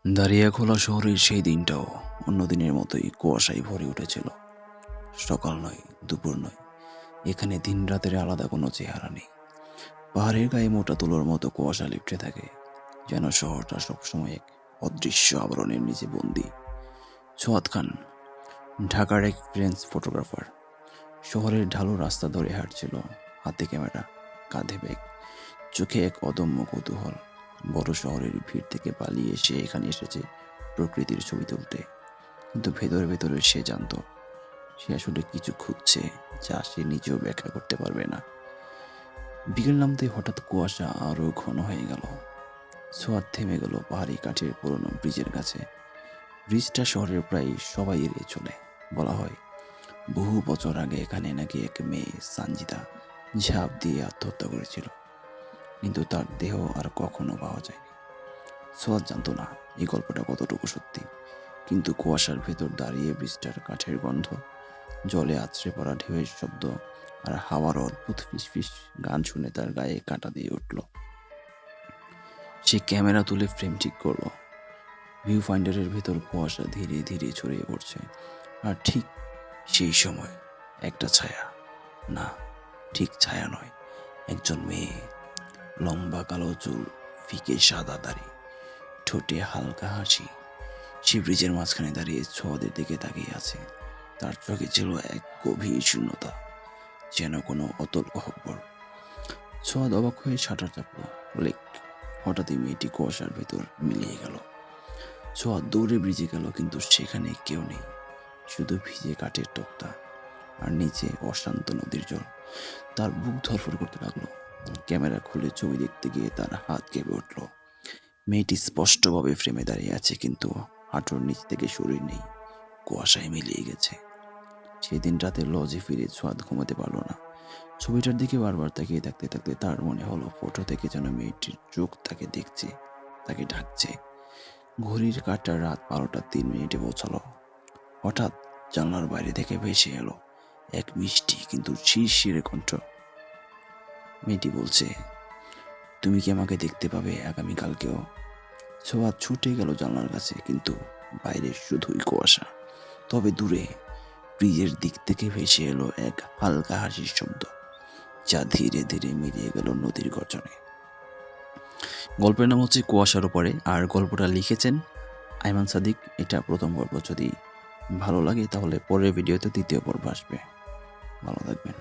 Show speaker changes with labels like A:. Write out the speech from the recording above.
A: দারিয়াখোলা শহরের সেই দিনটাও অন্য দিনের মতোই কুয়াশায় ভরে উঠেছিল। সকাল নয়, দুপুর নয়, এখানে দিন রাতের আলাদা কোনো চেহারা নেই। পাহাড়ের গায়ে মোটা তুলোর মতো কুয়াশা লিপটে থাকে, যেন শহরটা সবসময় এক অদৃশ্য আবরণের নিচে বন্দি। সোয়াদ খান, ঢাকার এক ফ্রেঞ্চ ফটোগ্রাফার, শহরের ঢালু রাস্তা ধরে হাঁটছিল, হাতে ক্যামেরা, কাঁধে ব্যাগ, চোখে এক অদম্য কৌতূহল। বড় শহরের ভিড় থেকে পালিয়ে সে এখানে এসেছে প্রকৃতির ছবি তুলতে, কিন্তু ভেতরে ভেতরে সে জানতো সে আসলে কিছু খুঁজছে যা সে নিজেও ব্যাখ্যা করতে পারবে না। বিকেল নামতে হঠাৎ কুয়াশা আরো ঘন হয়ে গেল। সোয়াদ থেমে গেল পাহাড়ি কাঠের পুরনো ব্রিজের কাছে। ব্রিজটা শহরের প্রায় সবাই এড়িয়ে চলে। বলা হয় বহু বছর আগে এখানে নাকি এক মেয়ে সানজিদা ঝাঁপ দিয়ে আত্মহত্যা করেছিল, কিন্তু তার দেহ আর কখনো পাওয়া যায়নি। সোয়াদ জানতো না এই গল্পটা কতটুকু সত্যি, কিন্তু কুয়াশার ভেতর দাঁড়িয়ে ব্রিজটার কাঠের গন্ধ, জলে আছড়ে পড়া ঢেউয়ের শব্দ আর হাওয়ার অদ্ভুত ফিসফিস গান শুনে তার গায়ে কাঁটা দিয়ে উঠল। সে ক্যামেরা তুলে ফ্রেম ঠিক করলো। ভিউ ফাইন্ডারের ভেতর কুয়াশা ধীরে ধীরে ছড়িয়ে পড়ছে, আর ঠিক সেই সময় একটা ছায়া, না ঠিক ছায়া নয়, একজন মেয়ে, লম্বা কালো চুল, ফিকে সাদা দাড়ি, ঠোঁটে হালকা হাসি, সে ব্রিজের মাঝখানে দাঁড়িয়ে ছোঁয়াদের দিকে তাকিয়ে আছে। তার চোখে ছিল এক গভীর শূন্যতা, যেন কোনো অতল গহ্বর। ছোঁয়াদ অবাক হয়ে শাটার চাপলো। লেক হঠাৎই মেয়েটি কুয়াশার ভেতর মিলিয়ে গেল। ছোঁয়াদ দৌড়ে ব্রিজে গেল, কিন্তু সেখানে কেউ নেই, শুধু ভিজে কাঠের তক্তা আর নিচে অশান্ত নদীর জল। তার বুক ধরফর করতে লাগলো। ক্যামেরা খুলে ছবি দেখতে গিয়ে তার হাত কেঁপে উঠল। মেয়েটি স্পষ্টভাবে ফ্রেমে দাঁড়িয়ে আছে, কিন্তু হাঁটুর নিচ থেকে শরীর নেই, কুয়াশায় মিলিয়ে গেছে। সেদিন রাতে লজে ফিরে সোয়াদ ঘুমাতে পারলো না। ছবিটার দিকে বারবার তাকিয়ে থাকতে থাকতে তার মনে হলো ফটো থেকে যেন মেয়েটির চোখ তাকে দেখছে, তাকে ডাকছে। ঘড়ির কাঁটা রাত 12:03 পৌঁছালো। হঠাৎ জানলার বাইরে থেকে ভেসে এলো এক মিষ্টি কিন্তু শিরশিরে কণ্ঠ। মেয়েটি বলছে, তুমি কি আমাকে দেখতে পাবে আগামীকালকেও? সোয়াদ ছুটে গেল জানলার কাছে, কিন্তু বাইরে শুধুই কুয়াশা। তবে দূরে ব্রিজের দিক থেকে ভেসে এলো এক হালকা হাসির শব্দ, যা ধীরে ধীরে মিলিয়ে গেল নদীর গর্জনে। গল্পের নাম হচ্ছে কুয়াশার উপরে, আর গল্পটা লিখেছেন আইমান সাদিক। এটা প্রথম গল্প। যদি ভালো লাগে তাহলে পরের ভিডিওতে দ্বিতীয় পর্ব আসবে। ভালো থাকবেন।